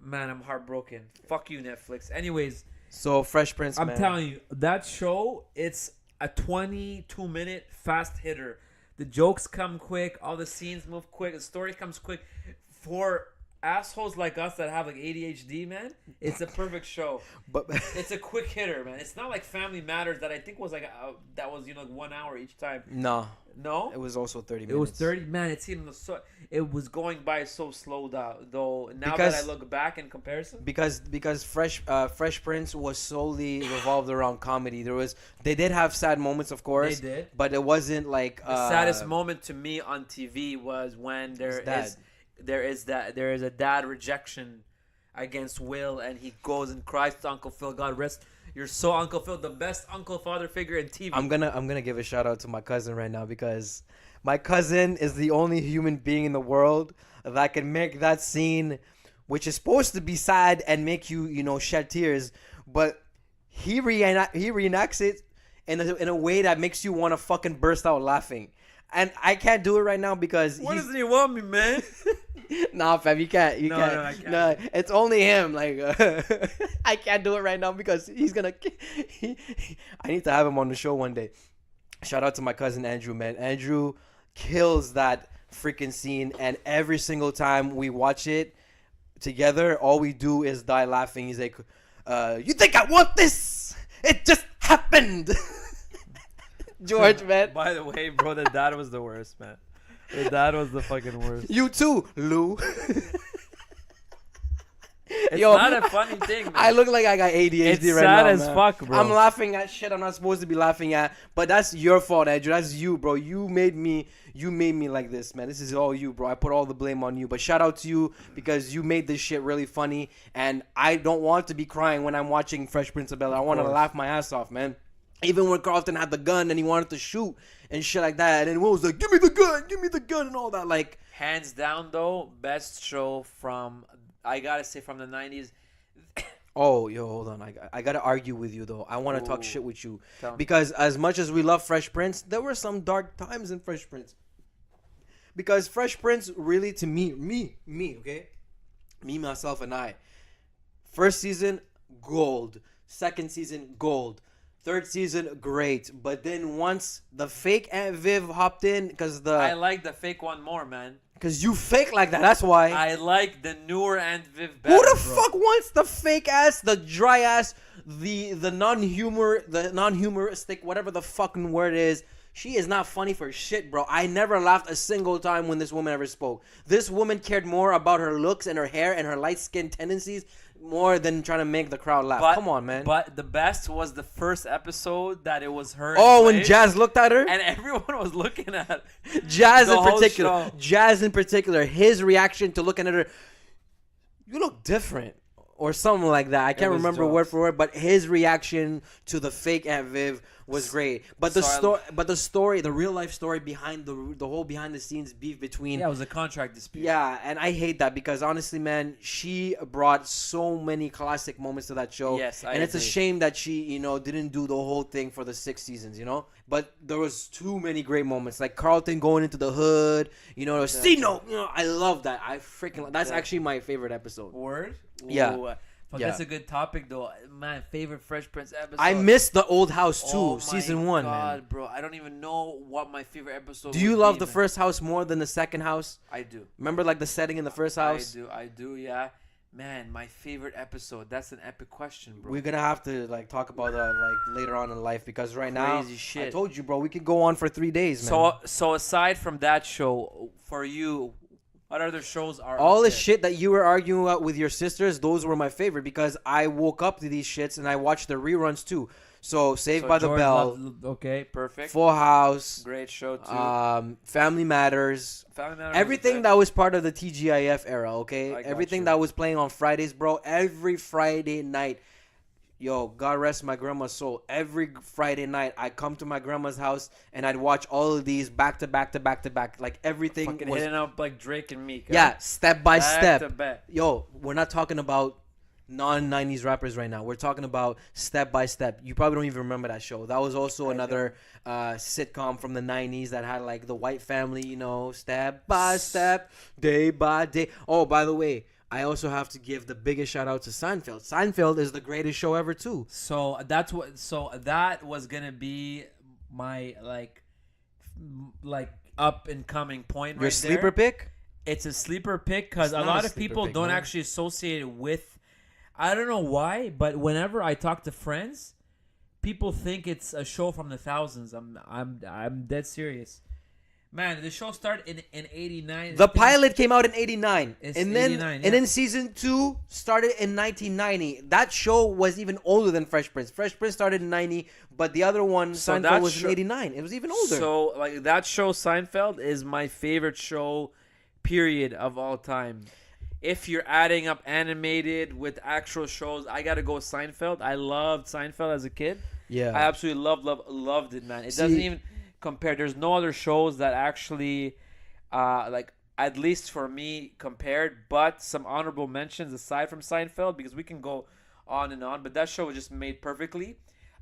Man, I'm heartbroken. Fuck you, Netflix. Anyways, So Fresh Prince, I'm man. telling you, that show, it's a 22-minute fast hitter. the jokes come quick, all the scenes move quick, the story comes quick. For assholes like us that have like ADHD, man, it's a perfect show. But It's a quick hitter, man. It's not like Family Matters that I think was like that was like 1 hour each time. no, No, it was also 30 minutes. it was 30. Man, it seemed so. It was going by so slow though. Now Because- that I look back in comparison, because Fresh Prince was solely revolved around comedy. They did have sad moments, of course. They did. But it wasn't like the saddest moment to me on TV was when there is a dad rejection against Will, and he goes and cries to Uncle Phil. God rest your soul, Uncle Phil, the best uncle father figure in TV. I'm gonna give a shout out to my cousin right now, because my cousin is the only human being in the world that can make that scene, which is supposed to be sad and make you shed tears, but he reenacts it in a way that makes you want to fucking burst out laughing. And I can't do it right now because Why doesn't he want me, man? Nah, fam, you can't. No, I can't. Nah, it's only him. Like, I can't do it right now because he's gonna. I need to have him on the show one day. Shout out to my cousin Andrew, man. Andrew kills that freaking scene, and every single time we watch it together, all we do is die laughing. He's like, You think I want this? It just happened. George, man. By the way, bro, the dad was the worst, man. The dad was the fucking worst. You too, Lou. It's Yo, not a funny thing, man. I look like I got ADHD It's right sad now, as man. fuck, bro. I'm laughing at shit I'm not supposed to be laughing at, but that's your fault, Andrew. That's you, bro. You made me like this, man. This is all you, bro. I put all the blame on you. But shout out to you because you made this shit really funny, and I don't want to be crying when I'm watching Fresh Prince of Bel-Air. I want to laugh my ass off, man. Even when Carlton had the gun and he wanted to shoot and shit like that, and then Will was like, give me the gun, and all that. Like, hands down, though, best show from, I gotta say, from the 90s. oh, yo, hold on. I got to argue with you, though. I want to talk shit with you. Tell me. Because as much as we love Fresh Prince, there were some dark times in Fresh Prince. Because Fresh Prince really, to me, okay? Me, myself, and I. First season, gold. Second season, gold. Third season, great. But then once the fake Aunt Viv hopped in, I like the fake one more, man. Because you fake like that, that's why. I like the newer Aunt Viv better, Who the bro. fuck wants the fake ass, the dry ass, the non-humoristic, whatever the fucking word is? She is not funny for shit, bro. I never laughed a single time when this woman ever spoke. This woman cared more about her looks and her hair and her light skin tendencies more than trying to make the crowd laugh. Come on, man. But the best was the first episode that it was her. Oh, when Jazz looked at her? And everyone was looking at Jazz the in whole particular. show. Jazz in particular. His reaction to looking at her. You look different. Or something like that. I can't was remember jokes. word for word, but his reaction to the fake Aunt Viv was great. But the story, the real life story behind the whole behind the scenes beef between Yeah, it was a contract dispute. yeah, and I hate that because honestly, man, she brought so many classic moments to that show. Yes, I and it's a agree. shame that she, didn't do the whole thing for the 6 seasons, But there was too many great moments, like Carlton going into the hood, Cino. I love that. I freaking that's actually my favorite episode. Word? Yeah. Ooh, fuck, Yeah. That's a good topic, though. My favorite Fresh Prince episode. I missed the old house too, Oh my season 1, God, man. bro. I don't even know what my favorite episode Do you would love be, the man. first house more than the second house? I do. Remember, like the setting in the first house? I do, yeah. Man, my favorite episode. That's an epic question, bro. We're gonna have to talk about that later on in life because right now, Crazy shit. I told you, bro, we could go on for 3 days, man. So aside from that show, for you, what other shows are All up the there? shit that you were arguing about with your sisters, those were my favorite because I woke up to these shits and I watched the reruns too. So Saved by the George Bell, loved- okay. Perfect. Full House, Great show too. Family Matters, Family Matters everything was that was part of the TGIF era. Okay, I got everything you. that was playing on Fridays, bro. Every Friday night. Yo, God rest my grandma's soul. Every Friday night, I come to my grandma's house and I'd watch all of these back to back to back to back. Like everything fucking was, hitting up like Drake and Meek. yeah, step by Back step. to back. Yo, we're not talking about non-90s rappers right now. We're talking about Step by Step. You probably don't even remember that show. That was also another sitcom from the 90s that had like the white family, step by step, day by day. Oh, by the way, I also have to give the biggest shout out to Seinfeld. Seinfeld is the greatest show ever too. So that's what. So that was gonna be my like Up and coming point. Your right sleeper there. pick? it's a sleeper pick because It's a not lot a of sleeper people pick, don't man. actually associate it with. I don't know why, but whenever I talk to friends, people think it's a show from the thousands. I'm dead serious. Man, the show started in '89. The pilot came out in '89, It's and then 89, yeah. and then season 2 started in 1990. That show was even older than Fresh Prince. Fresh Prince started in '90, but the other one, So Seinfeld, that was show- in '89. It was even older. So like that show Seinfeld is my favorite show, period, of all time. If you're adding up animated with actual shows, I gotta go Seinfeld. I loved Seinfeld as a kid. yeah, I absolutely loved it, man. It See- doesn't even compare. There's no other shows that actually, at least for me, compared. But some honorable mentions aside from Seinfeld, because we can go on and on. But that show was just made perfectly.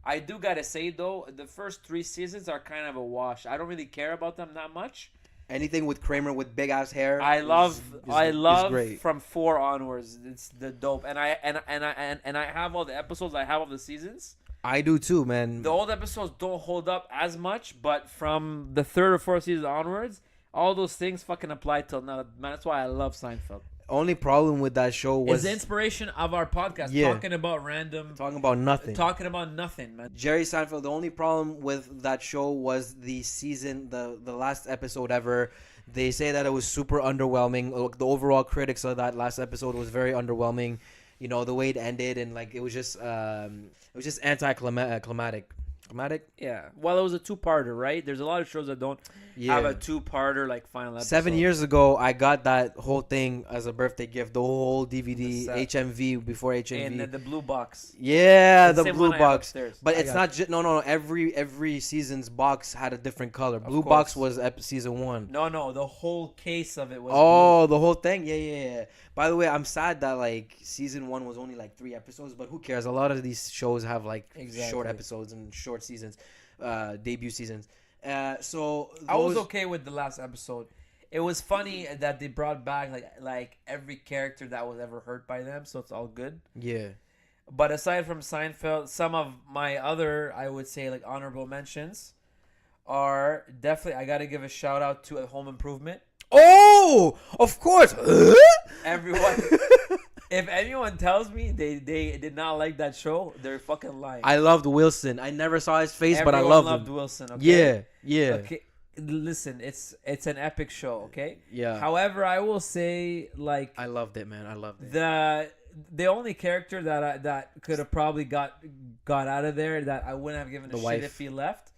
I do gotta say though, the first 3 seasons are kind of a wash. I don't really care about them that much. anything with Kramer with big ass hair. I love is great. from 4 onwards. It's the dope, and I have all the episodes. I have all the seasons. I do too, man. The old episodes don't hold up as much, but from the 3rd or 4th season onwards, all those things fucking apply till now. Man, that's why I love Seinfeld. Only problem with that show It's was the inspiration of our podcast. Yeah. Talking about random, talking about nothing. talking about nothing, man. Jerry Seinfeld. The only problem with that show was the season, the last episode ever. They say that it was super underwhelming. The overall critics of that last episode was very underwhelming. You know, the way it ended, and like it was just anticlimactic. Climatic? Yeah. Well, it was a two-parter, right? There's a lot of shows that don't have a two-parter like final episode. 7 years ago, I got that whole thing as a birthday gift. The whole DVD, set. HMV before HMV. And the blue box. Yeah, the same blue one I have box. upstairs. But I it's got not just no. Every season's box had a different color. Blue box was season 1. No, the whole case of it was Oh, the whole thing. Yeah. By the way, I'm sad that like season 1 was only like 3 episodes, but who cares? A lot of these shows have like short episodes and short seasons, debut seasons. So I was okay with the last episode. It was funny that they brought back like every character that was ever hurt by them, so it's all good. Yeah. But aside from Seinfeld, some of my other, I would say, like honorable mentions are definitely, I got to give a shout out to Home Improvement. Oh, of course. Everyone, if anyone tells me they did not like that show, they're fucking lying. I loved Wilson. I never saw his face, Everyone but I loved him. Wilson. Okay? Yeah. Okay, listen, it's an epic show. Okay. Yeah. However, I will say like I loved it, man. I loved it. the only character that could have probably got out of there that I wouldn't have given a shit if he left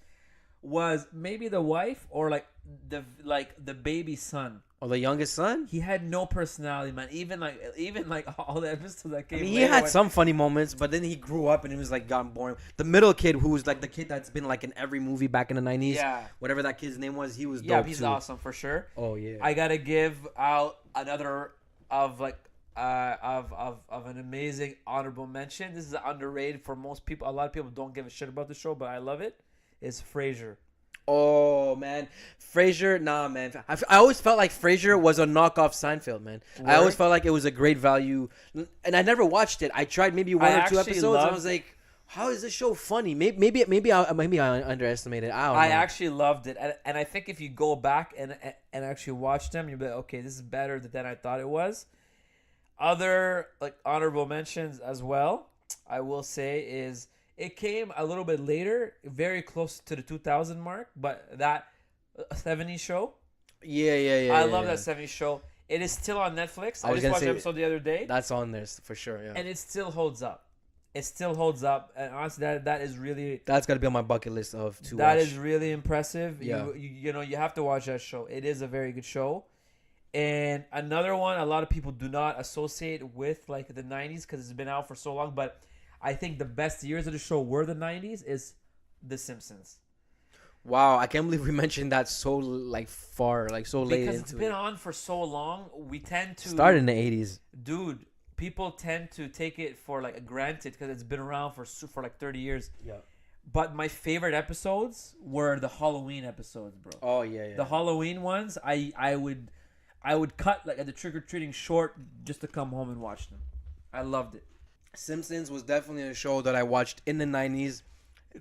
was maybe the wife or like the baby son. Oh, the youngest son? He had no personality, man. Even like all the episodes that came. I mean, he had some funny moments, but then he grew up and he was like gotten boring. The middle kid, who was like the kid that's been like in every movie back in the 90s. Yeah. Whatever that kid's name was, he was dope. Yeah, he's too. awesome for sure. Oh yeah. I gotta give out another of like of an amazing honorable mention. This is underrated for most people. A lot of people don't give a shit about the show, but I love it. Is Frasier. Oh man, Frasier, nah man. I always felt like Frasier was a knockoff Seinfeld, man. Word? I always felt like it was a great value, and I never watched it. I tried maybe one or two episodes, and I was like, "How is this show funny?" Maybe I underestimated. I don't know. I actually loved it, and I think if you go back and actually watch them, you'll be like, okay, this is better than I thought it was. Other like honorable mentions as well, I will say is. It came a little bit later, very close to the 2000 mark, but that 70s show. Yeah. I love that 70s show. It is still on Netflix. I just watched the episode the other day. That's on there for sure, yeah. And it still holds up. It still holds up. And honestly, that is really... That's got to be on my bucket list to watch. That is really impressive. Yeah. You have to watch that show. It is a very good show. And another one a lot of people do not associate with like the 90s because it's been out for so long, but... I think the best years of the show were the 90s is The Simpsons. Wow, I can't believe we mentioned that so like far, like so late into it. Because it's been on for so long, we tend to... Started in the 80s. Dude, people tend to take it for like granted because it's been around for like 30 years. Yeah. But my favorite episodes were the Halloween episodes, bro. Oh, yeah. The Halloween ones, I would cut like at the trick-or-treating short just to come home and watch them. I loved it. Simpsons was definitely a show that I watched in the 90s,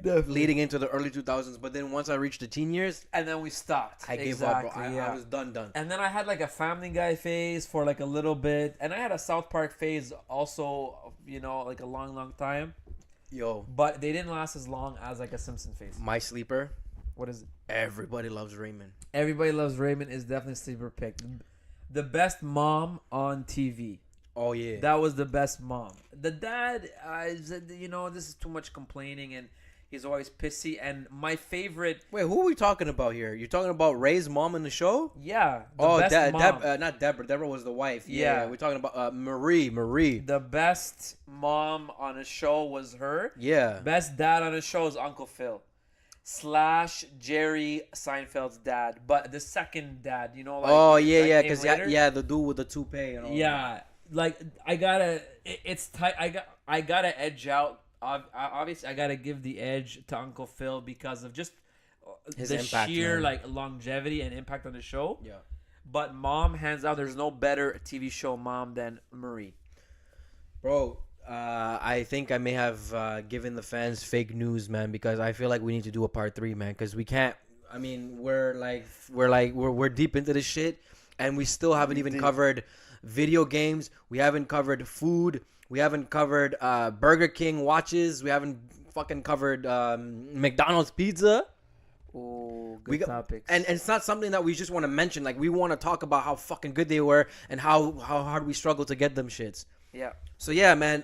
leading into the early 2000s. But then once I reached the teen years, and then we stopped. I gave up, bro. I was done. And then I had like a Family Guy phase for like a little bit, and I had a South Park phase also. Like a long time. Yo, but they didn't last as long as like a Simpson phase. My sleeper. What is it? Everybody Loves Raymond. Everybody Loves Raymond is definitely a sleeper pick. The best mom on TV. Oh, yeah. That was the best mom. The dad, this is too much complaining, and he's always pissy. And my favorite... Wait, who are we talking about here? You're talking about Ray's mom in the show? Yeah. Not Deborah. Deborah was the wife. Yeah. We're talking about Marie. The best mom on a show was her. Yeah. Best dad on a show is Uncle Phil. / Jerry Seinfeld's dad. But the second dad, because the dude with the toupee and all that. Like it's tight. I gotta edge out. Obviously, I gotta give the edge to Uncle Phil because of just his the impact, sheer man. like longevity and impact on the show. Yeah. But mom, hands down, there's no better TV show mom than Marie. Bro, I think I may have given the fans fake news, man, because I feel like we need to do a part 3, man, because we can't. I mean, we're deep into this shit, and we still haven't even covered video games. We haven't covered food. We haven't covered Burger King watches. We haven't fucking covered McDonald's pizza. Oh, good topics. And it's not something that we just want to mention. Like, we want to talk about how fucking good they were and how hard we struggled to get them shits. Yeah. So yeah, man.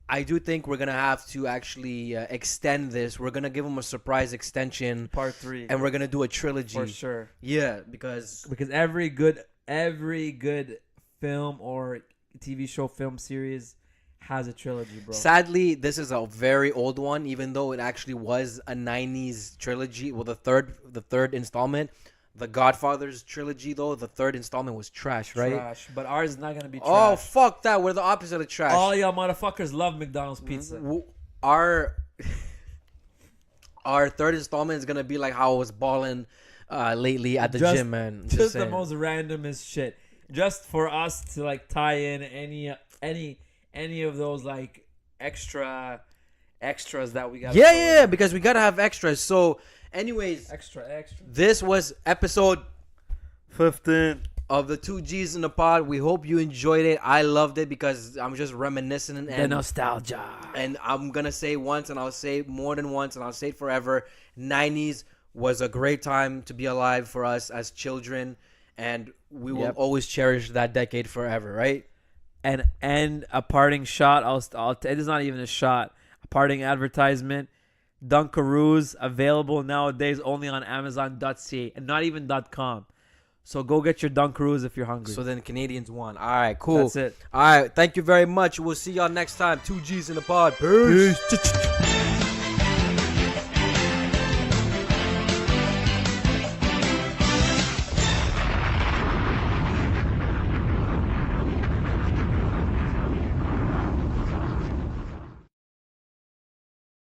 I do think we're gonna have to actually extend this. We're gonna give them a surprise extension, Part 3, and we're gonna do a trilogy for sure. Yeah, because every good film or TV show, film series has a trilogy, bro. sadly, this is a very old one. Even though it actually was a '90s trilogy. Well, the third installment, The Godfather's trilogy, though the third installment was trash, right? Trash, but ours is not gonna be trash. Oh fuck that! We're the opposite of trash. All y'all motherfuckers love McDonald's pizza. Our third installment is gonna be like how I was balling lately at the gym, man. Just the most randomest shit, just for us to like tie in any of those like extras that we got. Yeah, because we gotta have extras. So, anyways, extra. this was episode 15 of the 2Gs in the pod. We hope you enjoyed it. I loved it because I'm just reminiscing and The nostalgia. And I'm gonna say once, and I'll say more than once, and I'll say it forever. 90s was a great time to be alive for us as children, and we will always cherish that decade forever, right? And a parting shot. It is not even a shot. A parting advertisement. Dunkaroos available nowadays only on Amazon.ca and not even .com. So go get your Dunkaroos if you're hungry. So then Canadians won. All right, cool. That's it. All right, thank you very much. We'll see y'all next time. 2Gs in the pod. Peace.